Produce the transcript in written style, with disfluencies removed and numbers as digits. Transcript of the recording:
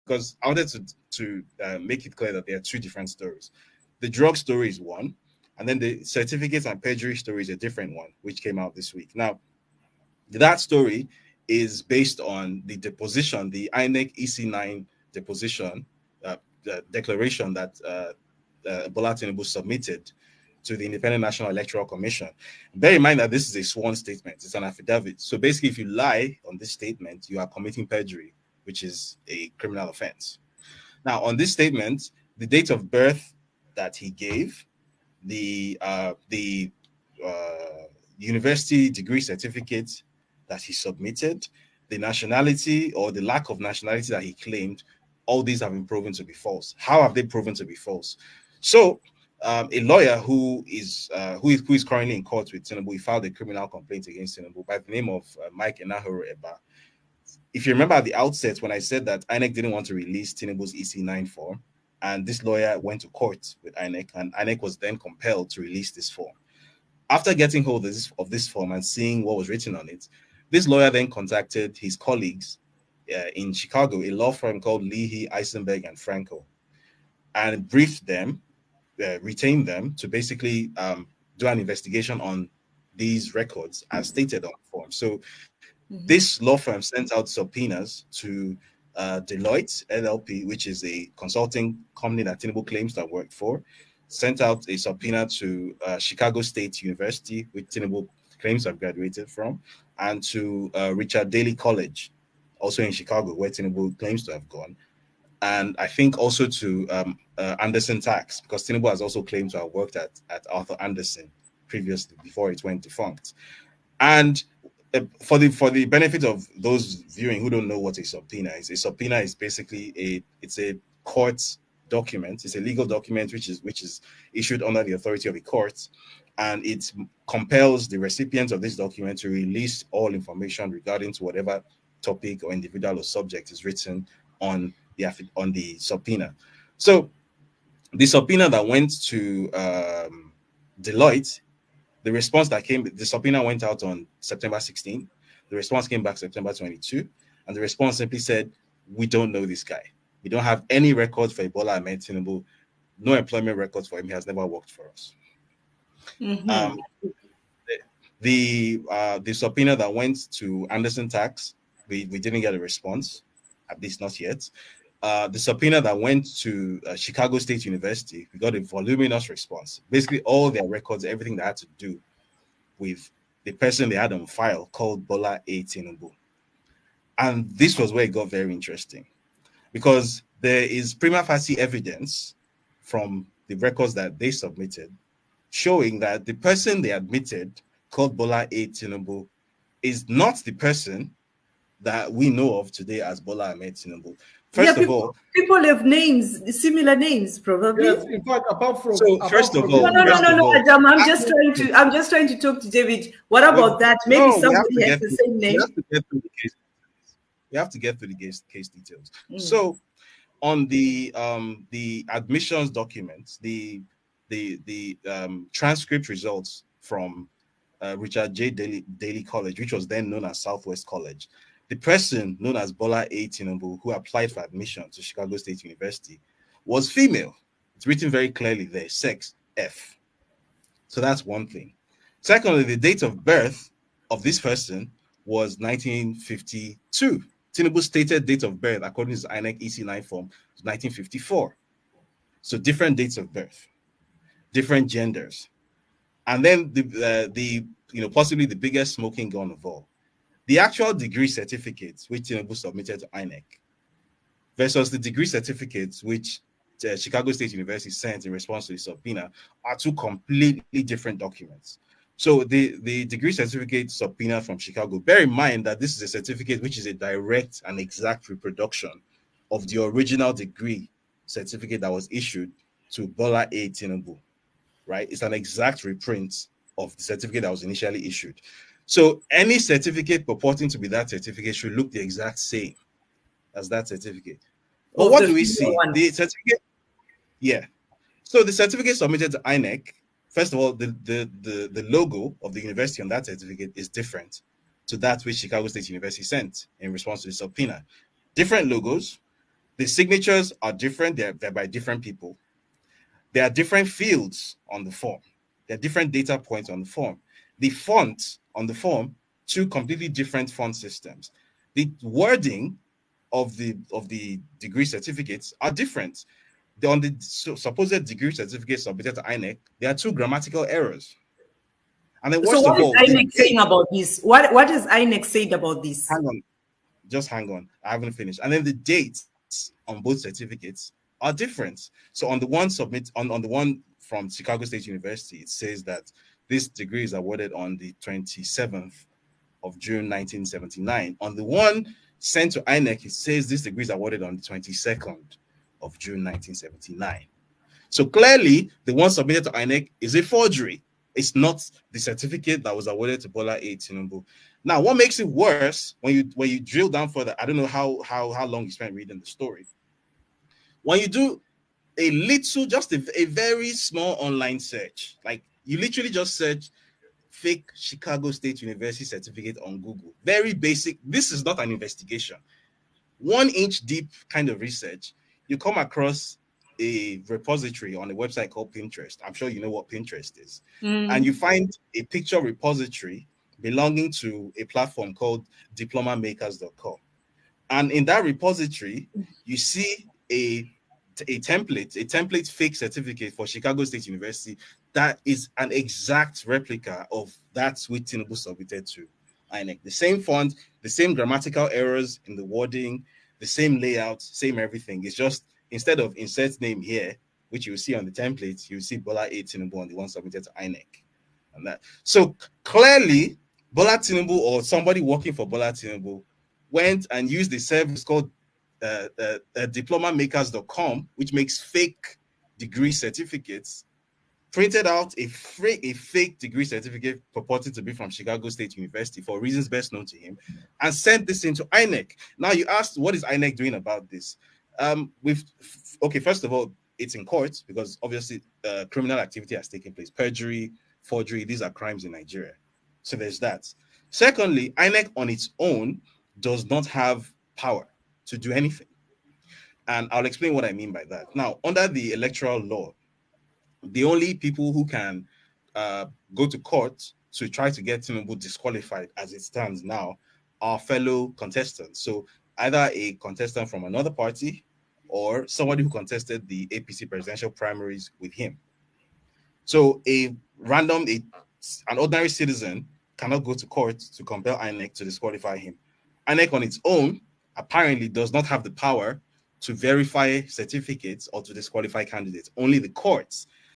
because I wanted to make it clear that there are two different stories. The drug story is one, and then the certificates and perjury story is a different one, which came out this week. Now, that story is based on the deposition, the INEC EC9 deposition, the declaration that Bola Tinubu submitted to the Independent National Electoral Commission. Bear in mind that this is a sworn statement. It's an affidavit. So basically, if you lie on this statement, you are committing perjury, which is a criminal offense. Now, on this statement, the date of birth that he gave, the university degree certificate that he submitted, the nationality or the lack of nationality that he claimed, all these have been proven to be false. How have they proven to be false? So a lawyer who is currently in court with Tinubu, he filed a criminal complaint against Tinubu by the name of Mike Enahoro Eba. If you remember at the outset when I said that INEC didn't want to release Tinubu's EC9 form, and this lawyer went to court with INEC, and INEC was then compelled to release this form. After getting hold of this form and seeing what was written on it, this lawyer then contacted his colleagues in Chicago, a law firm called Leahy, Eisenberg, and Frankel, and briefed them, retained them to basically do an investigation on these records as stated on the form. So this law firm sent out subpoenas to Deloitte LLP, which is a consulting company that Tinubu claims to have worked for, sent out a subpoena to Chicago State University, which Tinubu claims to have graduated from, and to Richard Daley College, also in Chicago, where Tinubu claims to have gone. And I think also to Anderson Tax, because Tinubu has also claimed to have worked at Arthur Anderson previously, before it went defunct. And for the benefit of those viewing who don't know what a subpoena is basically a court document. It's a legal document which is issued under the authority of a court, and it compels the recipient of this document to release all information regarding to whatever topic or individual or subject is written on the subpoena. So the subpoena that went to Deloitte, the subpoena went out on September 16. The response came back September 22, and the response simply said, "We don't know this guy. We don't have any records for Bola A Tinubu. No employment records for him. He has never worked for us." The subpoena that went to Anderson Tax, we didn't get a response, at least not yet. The subpoena that went to Chicago State University, we got a voluminous response. Basically, all their records, everything that had to do with the person they had on file, called Bola A Tinubu. And this was where it got very interesting, because there is prima facie evidence from the records that they submitted showing that the person they admitted, called Bola A Tinubu, is not the person that we know of today as Bola A Tinubu. First of all, people have names, similar names, probably. Yes, in fact, apart from No, I'm just trying to talk to David. What about that? Maybe somebody has the same name. We have to get through the case details. So, on the admissions documents, the transcript results from Richard J. Daley College, which was then known as Southwest College, the person known as Bola A Tinubu, who applied for admission to Chicago State University, was female. It's written very clearly there, sex F. So that's one thing. Secondly, the date of birth of this person was 1952. Tinubu's stated date of birth, according to his INEC EC9 form, was 1954. So different dates of birth, different genders. And then possibly the biggest smoking gun of all, the actual degree certificates which Tinubu submitted to INEC versus the degree certificates which Chicago State University sent in response to the subpoena are two completely different documents. So the degree certificate subpoena from Chicago, bear in mind that this is a certificate which is a direct and exact reproduction of the original degree certificate that was issued to Bola A Tinubu, right? It's an exact reprint of the certificate that was initially issued. So any certificate purporting to be that certificate should look the exact same as that certificate. But what do we see? The certificate, yeah. So the certificate submitted to INEC, first of all, the logo of the university on that certificate is different to that which Chicago State University sent in response to the subpoena. Different logos, The signatures are different. They're by different people. There are different fields on the form. There are different data points on the form. The font on the form, two completely different font systems. The wording of the degree certificates are different. On the supposed degree certificate submitted to INEC, there are two grammatical errors. And then worst so of all, what is INEC saying about this? What is INEC saying about this? Hang on. Just hang on. I haven't finished. And then the dates on both certificates are different. So on the one on the one from Chicago State University, it says that this degree is awarded on the 27th of June 1979. On the one sent to INEC, it says this degree is awarded on the 22nd of June 1979. So clearly, the one submitted to INEC is a forgery. It's not the certificate that was awarded to Bola A. Tinubu. Now, what makes it worse when you drill down further? I don't know how long you spent reading the story. When you do a little, just a very small online search, like you literally just search fake Chicago State University certificate on Google. Very basic. This is not an investigation. 1 inch deep kind of research. You come across a repository on a website called Pinterest. I'm sure you know what Pinterest is. And you find a picture repository belonging to a platform called diplomamakers.com. And in that repository, you see a template fake certificate for Chicago State University that is an exact replica of that which Tinubu submitted to INEC. The same font, the same grammatical errors in the wording, the same layout, same everything. It's just instead of insert name here, which you will see on the template, you see Bola A. Tinubu on the one submitted to INEC. And that. So clearly, Bola Tinubu or somebody working for Bola Tinubu went and used a service called diplomamakers.com, which makes fake degree certificates, printed out a fake degree certificate purported to be from Chicago State University for reasons best known to him, and sent this into INEC. Now you asked, what is INEC doing about this? First of all, it's in court because obviously criminal activity has taken place. Perjury, forgery, these are crimes in Nigeria. So there's that. Secondly, INEC on its own does not have power to do anything. And I'll explain what I mean by that. Now, under the electoral law, the only people who can go to court to try to get Tinubu disqualified as it stands now are fellow contestants. So either a contestant from another party or somebody who contested the APC presidential primaries with him. So an ordinary citizen cannot go to court to compel INEC to disqualify him. INEC on its own apparently does not have the power to verify certificates or to disqualify candidates. Only the courts